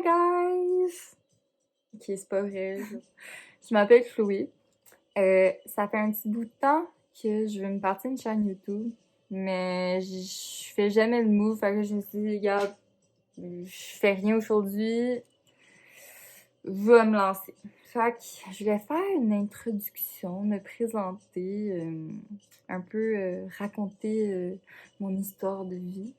guys! Ok, c'est pas vrai. Je m'appelle Chloé. Ça fait un petit bout de temps que je veux me partir une chaîne YouTube, mais je fais jamais le move. Fait que je me suis dit, regarde, je fais rien aujourd'hui, je vais me lancer. Fait que je vais faire une introduction, me présenter, un peu raconter mon histoire de vie.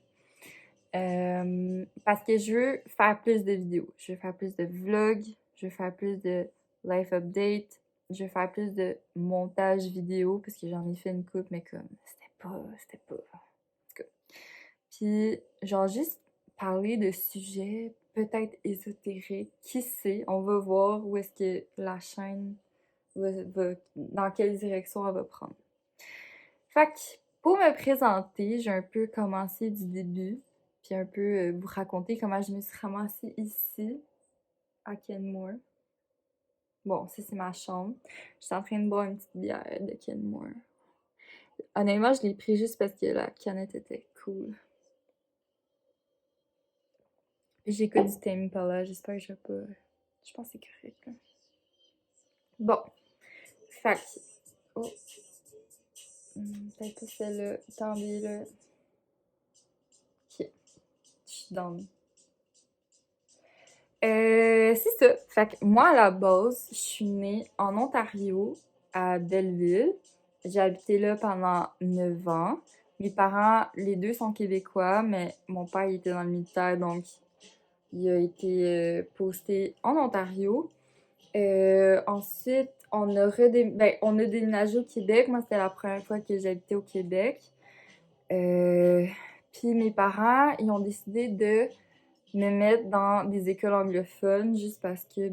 Parce que je veux faire plus de vidéos. Je veux faire plus de vlogs. Je veux faire plus de life update. Je veux faire plus de montage vidéo parce que j'en ai fait une coupe, mais comme c'était pas. En tout cas. Puis genre juste parler de sujets peut-être ésotériques. Qui sait? On va voir où est-ce que la chaîne dans quelle direction elle va prendre. Fait que pour me présenter, j'ai un peu commencé du début, puis un peu vous raconter comment je me suis ramassée ici, à Kenmore. Bon, ça c'est ma chambre. Je suis en train de boire une petite bière de Kenmore. Honnêtement, je l'ai pris juste parce que la canette était cool. J'écoute du Tame Impala, j'espère que je vais pas... Je pense que c'est correct, là. Bon. Fait que... Oh. Peut-être pas celle-là. Attendez, là. Ok. Je suis down. C'est ça. Fait que moi, à la base, je suis née en Ontario, à Belleville. J'ai habité là pendant 9 ans. Mes parents, les deux sont québécois, mais mon père, il était dans le militaire, donc il a été posté en Ontario. Ensuite, on a déménagé au Québec. Moi, c'était la première fois que j'habitais au Québec. Puis mes parents, ils ont décidé de me mettre dans des écoles anglophones juste parce que,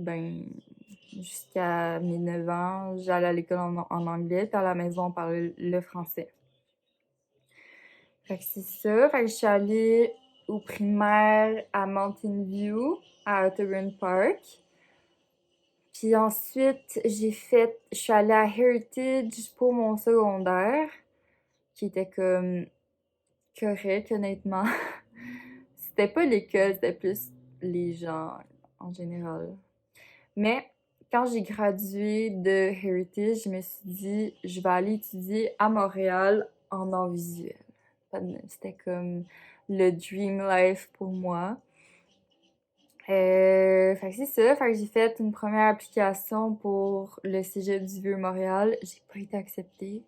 jusqu'à mes 9 ans, j'allais à l'école en anglais, puis à la maison, on parlait le français. Fait que c'est ça. Fait que je suis allée au primaire à Mountain View, à Otterburn Park. Puis ensuite, je suis allée à Heritage pour mon secondaire, qui était comme correct, honnêtement. C'était pas l'école, c'était plus les gens en général. Mais quand j'ai gradué de Heritage, je me suis dit, je vais aller étudier à Montréal en art visuel. C'était comme le dream life pour moi. Fait que c'est ça. Fait que j'ai fait une première application pour le Cégep du Vieux-Montréal. J'ai pas été acceptée.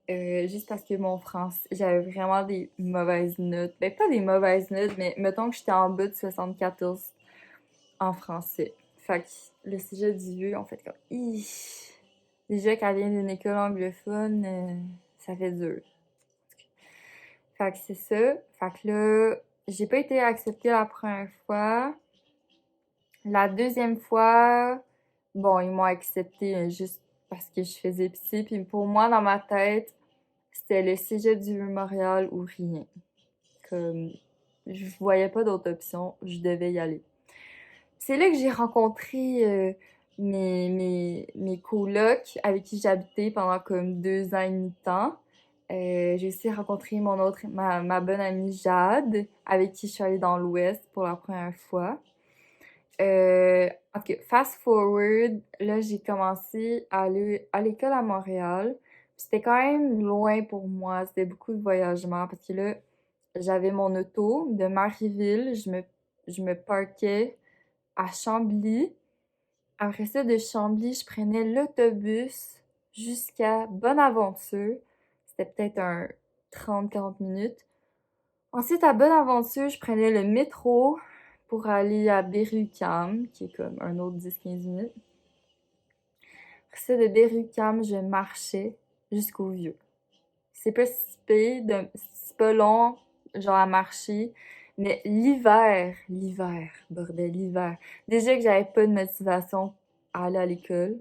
Juste parce que mon français, j'avais vraiment des mauvaises notes. Ben, pas des mauvaises notes, mais mettons que j'étais en bas de 74 en français. Fait que le Cégep du Vieux, on fait comme... Déjà qu'elle vient d'une école anglophone, ça fait dur. Fait que c'est ça. Fait que là, j'ai pas été acceptée la première fois. La deuxième fois, bon, ils m'ont acceptée juste parce que je faisais psy. Puis pour moi, dans ma tête, c'était le Cégep du Vieux-Montréal ou rien. Comme, je voyais pas d'autre option, je devais y aller. C'est là que j'ai rencontré mes colocs avec qui j'habitais pendant comme 2 ans et demi de temps. J'ai aussi rencontré ma bonne amie Jade, avec qui je suis allée dans l'Ouest pour la première fois. Ok, fast forward, là j'ai commencé à aller à l'école à Montréal. C'était quand même loin pour moi, c'était beaucoup de voyagement parce que là, j'avais mon auto de Marieville, je me parquais à Chambly. Après ça, de Chambly, je prenais l'autobus jusqu'à Bonaventure. C'était peut-être un 30-40 minutes. Ensuite, à Bonaventure, je prenais le métro pour aller à Berry-UQAM, qui est comme un autre 10-15 minutes. Après ça, de Berry-UQAM, je marchais jusqu'au Vieux. C'est pas si pire, c'est pas long, genre à marcher. Mais l'hiver, bordel, l'hiver. Déjà que j'avais pas de motivation à aller à l'école.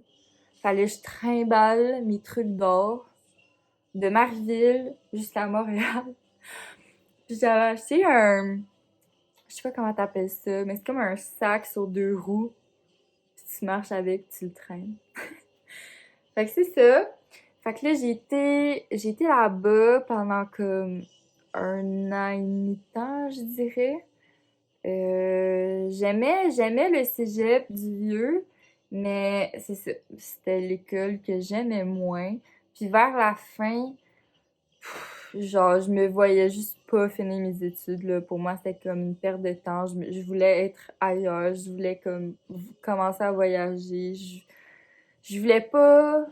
Fallait que je trimballe mes trucs d'or de Marieville jusqu'à Montréal. Puis j'avais acheté je sais pas comment t'appelles ça, mais c'est comme un sac sur 2 roues. Puis tu marches avec, tu le traînes. Fait que c'est ça. Fait que là, j'ai été là-bas pendant comme 1 an et demi de temps, je dirais. J'aimais le cégep du Vieux, mais c'est ça, c'était l'école que j'aimais moins. Puis vers la fin, genre, je me voyais juste pas finir mes études, là. Pour moi, c'était comme une perte de temps. Je voulais être ailleurs, je voulais comme commencer à voyager. Je voulais pas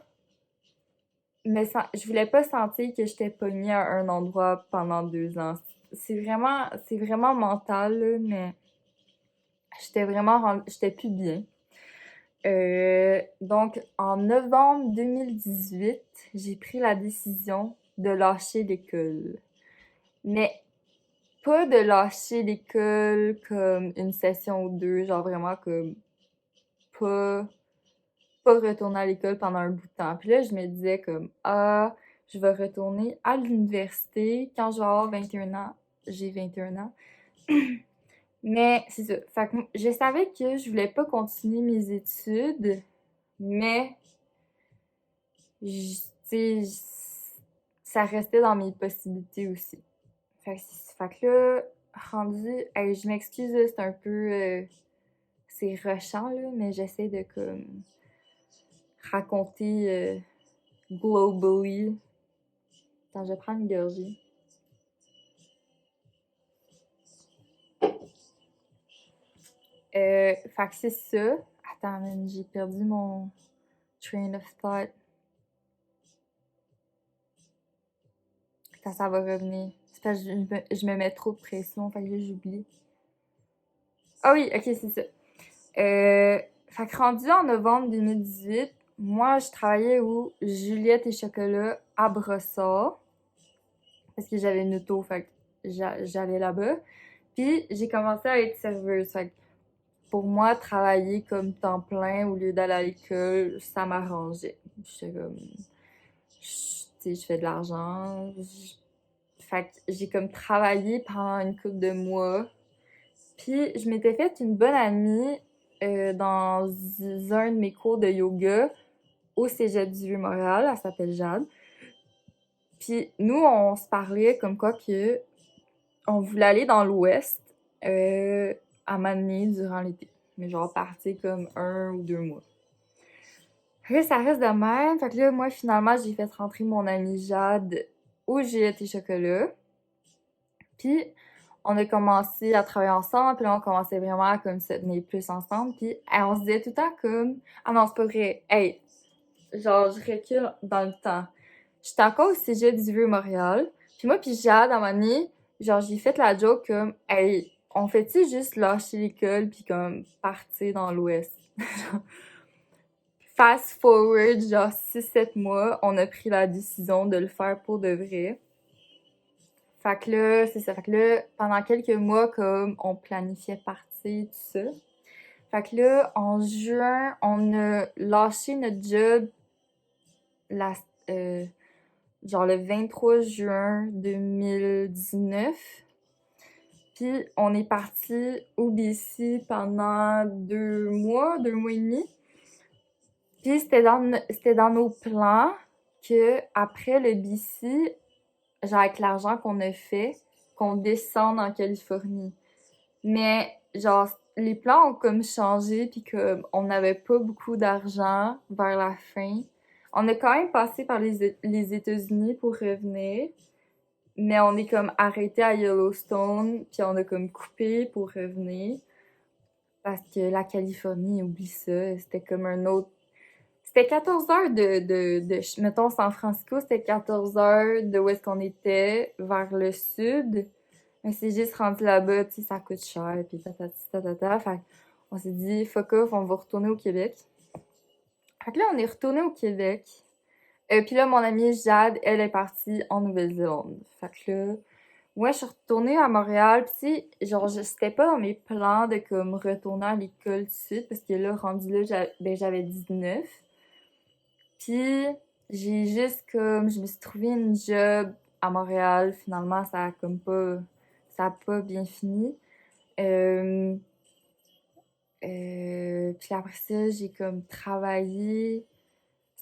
je voulais pas sentir que j'étais pognée à un endroit pendant 2 ans. C'est vraiment mental, là, mais j'étais plus bien. Donc, en novembre 2018, j'ai pris la décision de lâcher l'école. Mais pas de lâcher l'école comme une session ou deux, genre vraiment comme pas, pas retourner à l'école pendant un bout de temps. Puis là, je me disais comme, ah, je vais retourner à l'université quand je vais avoir 21 ans. J'ai 21 ans. Mais c'est ça. Fait que je savais que je voulais pas continuer mes études, mais tu sais, ça restait dans mes possibilités aussi. Fait que là, rendu, hey, je m'excuse, là, c'est un peu, c'est rushant, là, mais j'essaie de comme raconter globally. Attends, je vais prendre une gorgée. Fait que c'est ça. Attends, man, j'ai perdu mon train of thought. Ça va revenir. C'est parce que je me mets trop de pression, fait que là, j'oublie. Ah oui, ok, c'est ça. Fait que rendu en novembre 2018, moi, je travaillais au Juliette et Chocolat à Brossard. Parce que j'avais une auto, fait que j'allais là-bas. Puis j'ai commencé à être serveuse. Fait que pour moi, travailler comme temps plein au lieu d'aller à l'école, ça m'arrangeait. J'étais comme, tu sais, je fais de l'argent. Fait que j'ai comme travaillé pendant une couple de mois. Puis je m'étais fait une bonne amie dans un de mes cours de yoga au Cégep du Vieux-Montréal. Elle s'appelle Jade. Puis nous, on se parlait comme quoi que on voulait aller dans l'Ouest à Manny durant l'été. Mais genre partir comme 1 ou 2 mois. Fait que ça reste de même. Fait que là, moi, finalement, j'ai fait rentrer mon amie Jade au Juliette et Chocolat. Puis, on a commencé à travailler ensemble. Puis là, on commençait vraiment à comme se tenir plus ensemble. Puis, on se disait tout le temps comme... Ah non, c'est pas vrai. Hey, genre, je recule dans le temps. J'étais encore au cégep du Vieux-Montréal. Puis moi, puis Jade, à un moment donné, genre, j'ai fait la joke comme, hey, on fait-tu juste lâcher l'école puis comme partir dans l'Ouest? Fast forward, genre 6-7 mois, on a pris la décision de le faire pour de vrai. Fait que là, c'est ça. Fait que là, pendant quelques mois, comme on planifiait partir, tout ça. Fait que là, en juin, on a lâché notre job la, euh, genre le 23 juin 2019. Puis on est parti au BC pendant 2 mois, 2 mois et demi. Puis c'était dans nos plans que après le BC, genre avec l'argent qu'on a fait, qu'on descende en Californie. Mais genre les plans ont comme changé puis comme on n'avait pas beaucoup d'argent vers la fin. On a quand même passé par les États-Unis pour revenir. Mais on est comme arrêté à Yellowstone, puis on a comme coupé pour revenir. Parce que la Californie, oublie ça, c'était comme un autre... C'était 14 heures mettons, San Francisco, c'était 14 heures de où est-ce qu'on était, vers le sud. Mais c'est juste rendu là-bas, tu sais, ça coûte cher, puis tatata. Fait on s'est dit, fuck off, on va retourner au Québec. Fait que là, on est retourné au Québec. Puis là, mon amie Jade, elle est partie en Nouvelle-Zélande. Fait que là, moi, je suis retournée à Montréal. Pis tu sais, genre, c'était pas dans mes plans de comme retourner à l'école tout de suite. Parce que là, rendu là, j'avais 19. Puis j'ai juste comme... Je me suis trouvé une job à Montréal. Finalement, ça a comme pas... Ça a pas bien fini. Puis après ça, j'ai comme travaillé...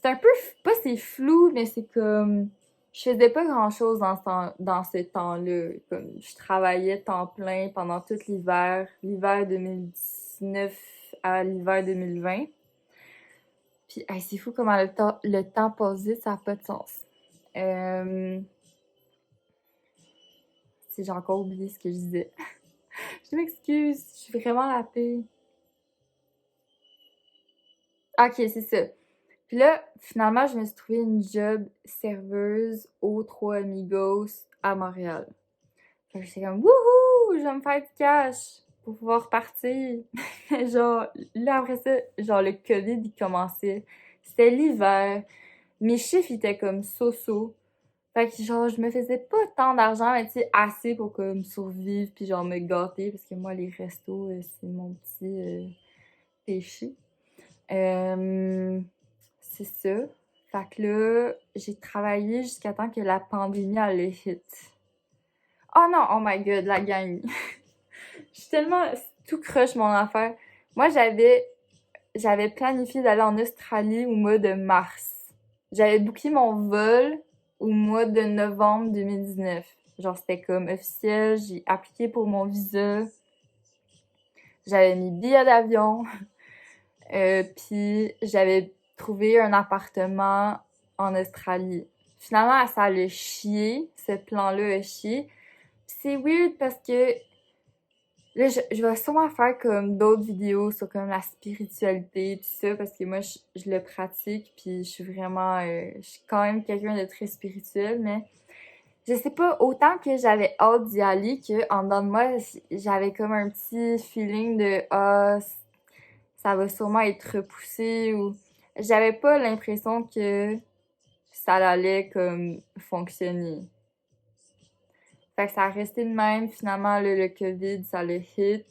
C'est un peu... Pas c'est flou, mais c'est comme... je faisais pas grand-chose dans ce temps-là. Comme, je travaillais temps plein pendant tout l'hiver 2019 à l'hiver 2020. Puis, hey, c'est fou comment le temps passe vite, ça n'a pas de sens. Si j'ai encore oublié ce que je disais. Je m'excuse, je suis vraiment lapée. Ok, c'est ça. Puis là, finalement, je me suis trouvé une job serveuse au Trois Amigos à Montréal. Fait que j'étais comme, wouhou, je vais me faire du cash pour pouvoir partir. Genre, là, après ça, genre, le COVID, il commençait. C'était l'hiver. Mes chiffres étaient comme so-so. Fait que genre, je me faisais pas tant d'argent, mais tu sais, assez pour comme survivre puis genre me gâter, parce que moi, les restos, c'est mon petit péché. C'est ça. Fait que là, j'ai travaillé jusqu'à temps que la pandémie allait hit. Oh non, oh my god, la gang. Je suis tellement tout croche mon affaire. Moi, j'avais planifié d'aller en Australie au mois de mars. J'avais booké mon vol au mois de novembre 2019. Genre, c'était comme officiel, j'ai appliqué pour mon visa. J'avais mis billet d'avion. Puis j'avais trouvé un appartement en Australie. Finalement, ça a chié. Ce plan-là a chié. C'est weird parce que là, je vais sûrement faire comme d'autres vidéos sur comme la spiritualité, tout ça, parce que moi, je le pratique, puis je suis vraiment... je suis quand même quelqu'un de très spirituel, mais je sais pas, autant que j'avais hâte d'y aller, que en dedans de moi, j'avais comme un petit feeling de « Ah, ça va sûrement être repoussé », ou... J'avais pas l'impression que ça allait comme fonctionner. Fait que ça a resté de même. Finalement, le COVID, ça le hit.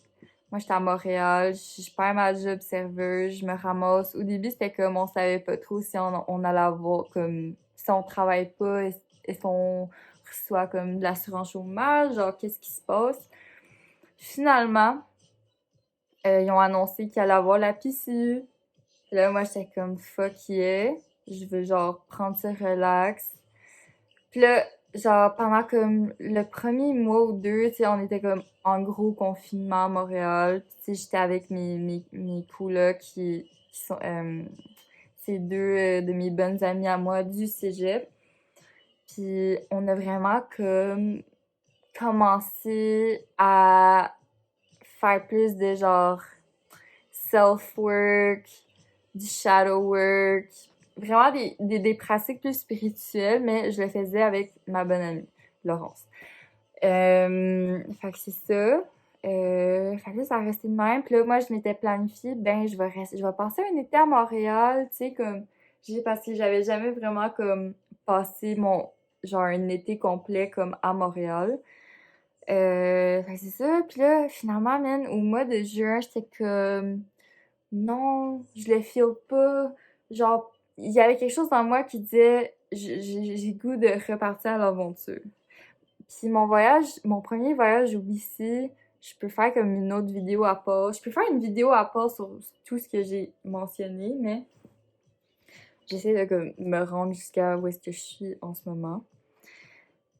Moi, j'étais à Montréal, je perds ma job serveuse, je me ramasse. Au début, c'était comme on savait pas trop si on allait avoir comme si on travaille pas, est-ce qu'on reçoit comme de l'assurance chômage, genre qu'est-ce qui se passe. Finalement, ils ont annoncé qu'il allait avoir la PCU. Là, moi, j'étais comme fuck yeah, je veux genre prendre ça relax. Puis là, genre, pendant comme le premier mois ou deux, tu sais, on était comme en gros confinement à Montréal. Puis, tu sais, j'étais avec mes colocs qui sont, c'est deux de mes bonnes amies à moi du cégep. Puis, on a vraiment comme commencé à faire plus de genre self-work, du shadow work, vraiment des pratiques plus spirituelles, mais je le faisais avec ma bonne amie, Laurence. Fait que c'est ça. Fait que là, ça a resté de même. Puis là, moi, je m'étais planifié, ben, je vais passer un été à Montréal, tu sais, comme, parce que j'avais jamais vraiment, comme, passé genre, un été complet, comme, à Montréal. Fait que c'est ça. Puis là, finalement, man, au mois de juin, j'étais comme, non, je le feel pas. Genre, il y avait quelque chose dans moi qui disait, j'ai goût de repartir à l'aventure. Puis mon premier voyage au BC, je peux faire comme une autre vidéo à part. Je peux faire une vidéo à part sur tout ce que j'ai mentionné, mais j'essaie de comme, me rendre jusqu'à où est-ce que je suis en ce moment.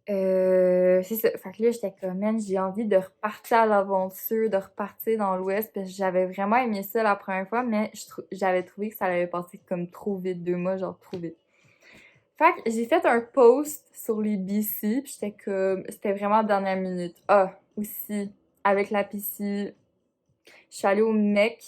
C'est ça. Fait que là, j'étais comme, man, j'ai envie de repartir à l'aventure, de repartir dans l'Ouest, parce que j'avais vraiment aimé ça la première fois, mais j'avais trouvé que ça allait passer comme trop vite, 2 mois, genre trop vite. Fait que j'ai fait un post sur les BC, pis j'étais comme, c'était vraiment dernière minute. Ah, aussi, avec la PC, je suis allée au Mec,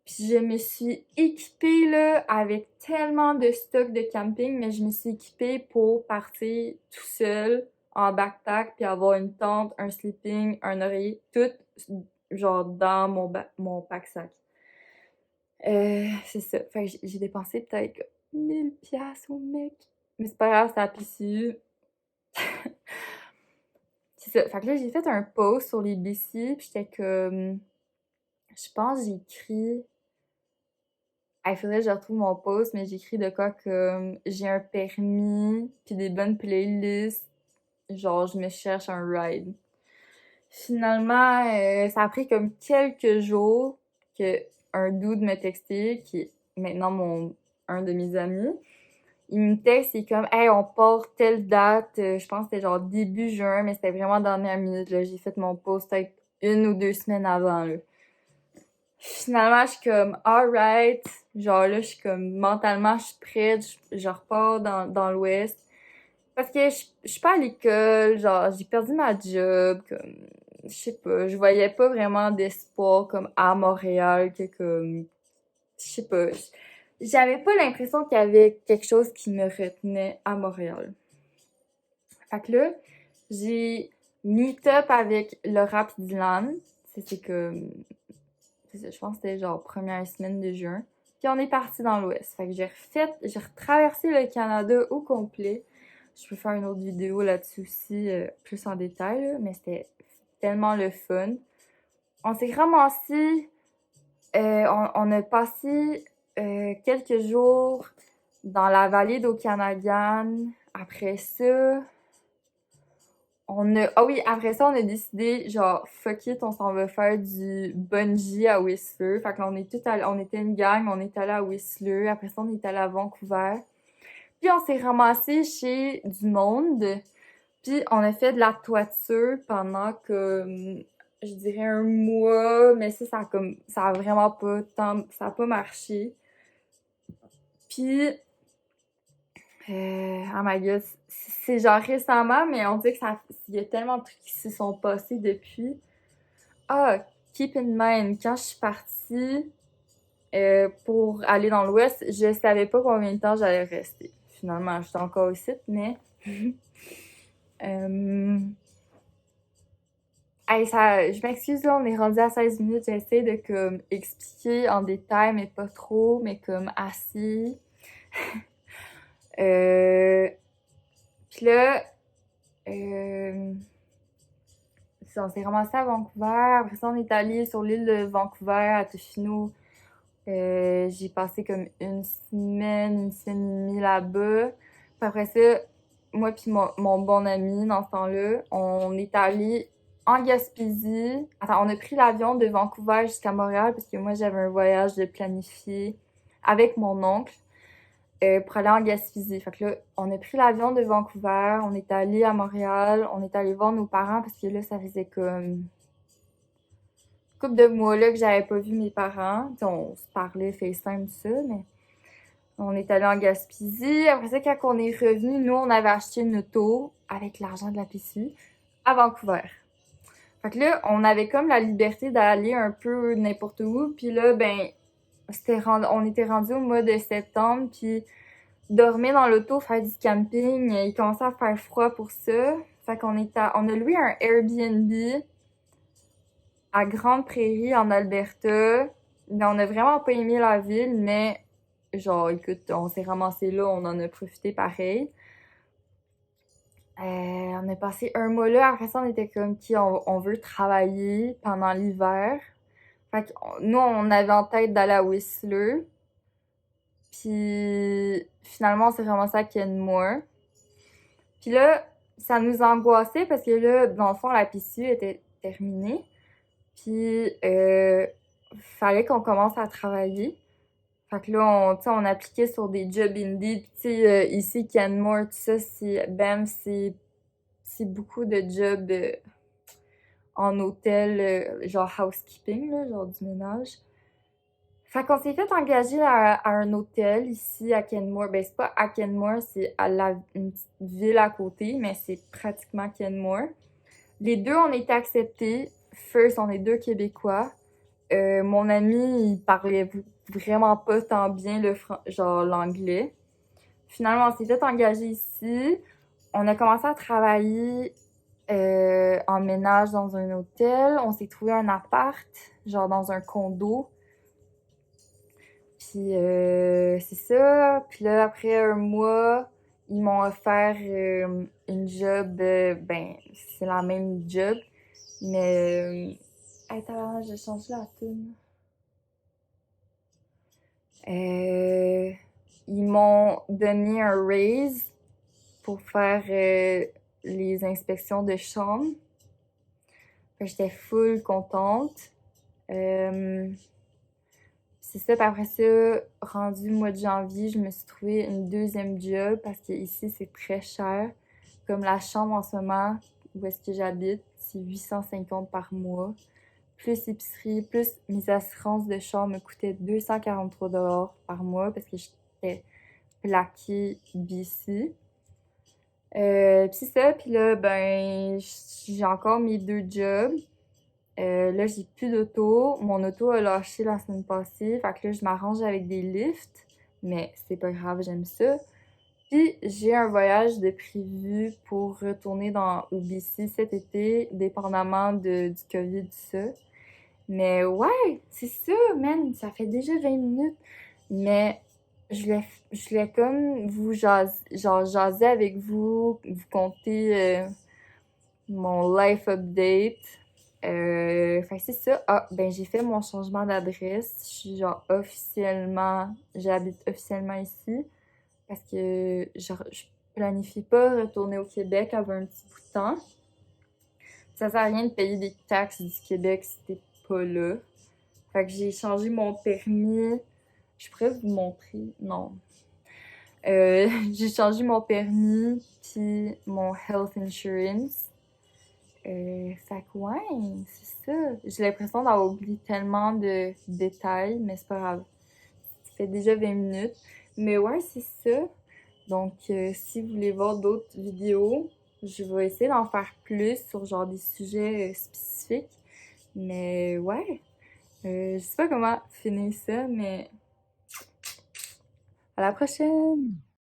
puis je me suis équipée, là, avec tellement de stock de camping, mais je me suis équipée pour partir tout seul, en backpack, puis avoir une tente, un sleeping, un oreiller, tout, genre, dans mon pack-sac. C'est ça. Fait que j'ai dépensé peut-être 1000$ au Mec. Mais c'est pas grave, c'est à la PCU. C'est ça. Fait que là, j'ai fait un post sur les BC, puis j'étais comme... Je pense que j'ai écrit... Il faudrait que je retrouve mon post, mais j'ai écrit de quoi comme j'ai un permis, puis des bonnes playlists. Genre, je me cherche un ride. Finalement, ça a pris comme quelques jours que un dude me textait, qui est maintenant un de mes amis. il me texte, il est comme hey, on part telle date, je pense que c'était genre début juin, mais c'était vraiment dernière minute, là. J'ai fait mon post peut-être 1 ou 2 semaines avant, là. Finalement, je suis comme alright, genre là, je suis comme mentalement, je suis prête, je repars dans l'Ouest. Parce que je suis pas à l'école, genre j'ai perdu ma job, comme je sais pas, je voyais pas vraiment d'espoir comme à Montréal, que comme je sais pas, j'avais pas l'impression qu'il y avait quelque chose qui me retenait à Montréal. Fait que là, j'ai meet up avec Laura pis Dylan. C'est comme, c'est ça, je pense que c'était genre première semaine de juin. Puis on est parti dans l'Ouest. Fait que j'ai retraversé le Canada au complet. Je peux faire une autre vidéo là-dessus aussi, plus en détail, là, mais c'était tellement le fun. On s'est ramassé, on a passé quelques jours dans la vallée d'Okanagan. Après ça, ah oui, après ça, on a décidé, genre, fuck it, on s'en va faire du bungee à Whistler. Fait que là, on était une gang, on est allé à Whistler. Après ça, on est allé à Vancouver. Puis on s'est ramassé chez du monde. Puis on a fait de la toiture pendant je dirais 1 mois, mais ça a vraiment pas ça a pas marché. Puis, oh my god, c'est genre récemment, mais on dit que il y a tellement de trucs qui se sont passés depuis. Ah, keep in mind, quand je suis partie pour aller dans l'Ouest, je savais pas combien de temps j'allais rester. Finalement, j'étais encore ici, mais hey, je m'excuse, là, on est rendu à 16 minutes. J'essaie de comme expliquer en détail, mais pas trop, mais comme assez. Puis là, on s'est ramassé à Vancouver. Après ça, on est allé sur l'île de Vancouver, à Tofino. J'ai passé comme une semaine et demie là-bas. Puis après ça, moi puis mon bon ami, dans ce temps-là, on est allé en Gaspésie. Attends, on a pris l'avion de Vancouver jusqu'à Montréal parce que moi, j'avais un voyage de planifié avec mon oncle pour aller en Gaspésie. Fait que là, on a pris l'avion de Vancouver, on est allé à Montréal, on est allé voir nos parents parce que là, ça faisait comme couple de mois là que j'avais pas vu mes parents. T'sais, on se parlait FaceTime, tout ça, mais on est allé en Gaspésie. Après ça, quand on est revenu, nous, on avait acheté une auto avec l'argent de la PCU à Vancouver. Fait que là, on avait comme la liberté d'aller un peu n'importe où. Puis là, ben, on était rendu au mois de septembre, puis dormir dans l'auto, faire du camping, il commençait à faire froid pour ça. Fait qu'on on a loué un Airbnb à Grande Prairie, en Alberta. Mais on a vraiment pas aimé la ville, mais genre, écoute, on s'est ramassé là, on en a profité pareil. On a passé 1 mois là, après ça, on était comme qui on veut travailler pendant l'hiver. Fait que nous, on avait en tête d'aller à Whistler. Puis finalement, on s'est ramassé à Kenmore. Puis là, ça nous angoissait parce que là, dans le fond, la PCU était terminée. Puis fallait qu'on commence à travailler. Fait que là, on appliquait sur des jobs Indeed. Puis tu sais, ici, Canmore, tout ça, c'est beaucoup de jobs en hôtel, genre housekeeping, là, genre du ménage. Fait qu'on s'est fait engager à un hôtel ici à Kenmore. Ben, c'est pas à Kenmore, c'est à une petite ville à côté, mais c'est pratiquement Kenmore. Les deux, on était acceptés. First, on est 2 Québécois. Mon ami, il parlait vraiment pas tant bien genre l'anglais. Finalement, on s'est fait engager ici. On a commencé à travailler en ménage dans un hôtel. On s'est trouvé un appart, genre dans un condo. Puis c'est ça. Puis là, après 1 mois, ils m'ont offert une job. Ben, c'est la même job. Mais... attends, j'ai changé la tune. Ils m'ont donné un raise pour faire les inspections de chambre. J'étais full contente. c'est ça, puis après ça, rendu mois de janvier, je me suis trouvé une deuxième job parce que ici c'est très cher. Comme la chambre en ce moment, où est-ce que j'habite, c'est 850 par mois. Plus épicerie, plus mes assurances de chambre me coûtaient 243 $ par mois parce que j'étais plaquée BC. Puis c'est ça, puis là, ben, j'ai encore mes deux jobs. Là, j'ai plus d'auto. Mon auto a lâché la semaine passée. Fait que là, je m'arrange avec des lifts. Mais c'est pas grave, j'aime ça. Puis, j'ai un voyage de prévu pour retourner au BC cet été, dépendamment du COVID, tout ça. Mais ouais, c'est ça, man. Ça fait déjà 20 minutes. Mais je voulais comme vous jaser avec vous conter mon life update. Fait que c'est ça. Ah, ben j'ai fait mon changement d'adresse. Je suis j'habite officiellement ici parce que genre, je planifie pas retourner au Québec avant un petit bout de temps. Ça sert à rien de payer des taxes du Québec si t'es pas là. Fait que j'ai changé mon permis. Je pourrais vous montrer. Non. J'ai changé mon permis puis mon health insurance. Fait que ouais, c'est ça. J'ai l'impression d'avoir oublié tellement de détails, mais c'est pas grave. Ça fait déjà 20 minutes. Mais ouais, c'est ça. Donc, si vous voulez voir d'autres vidéos, je vais essayer d'en faire plus sur genre des sujets spécifiques. Mais ouais, je sais pas comment finir ça, mais à la prochaine!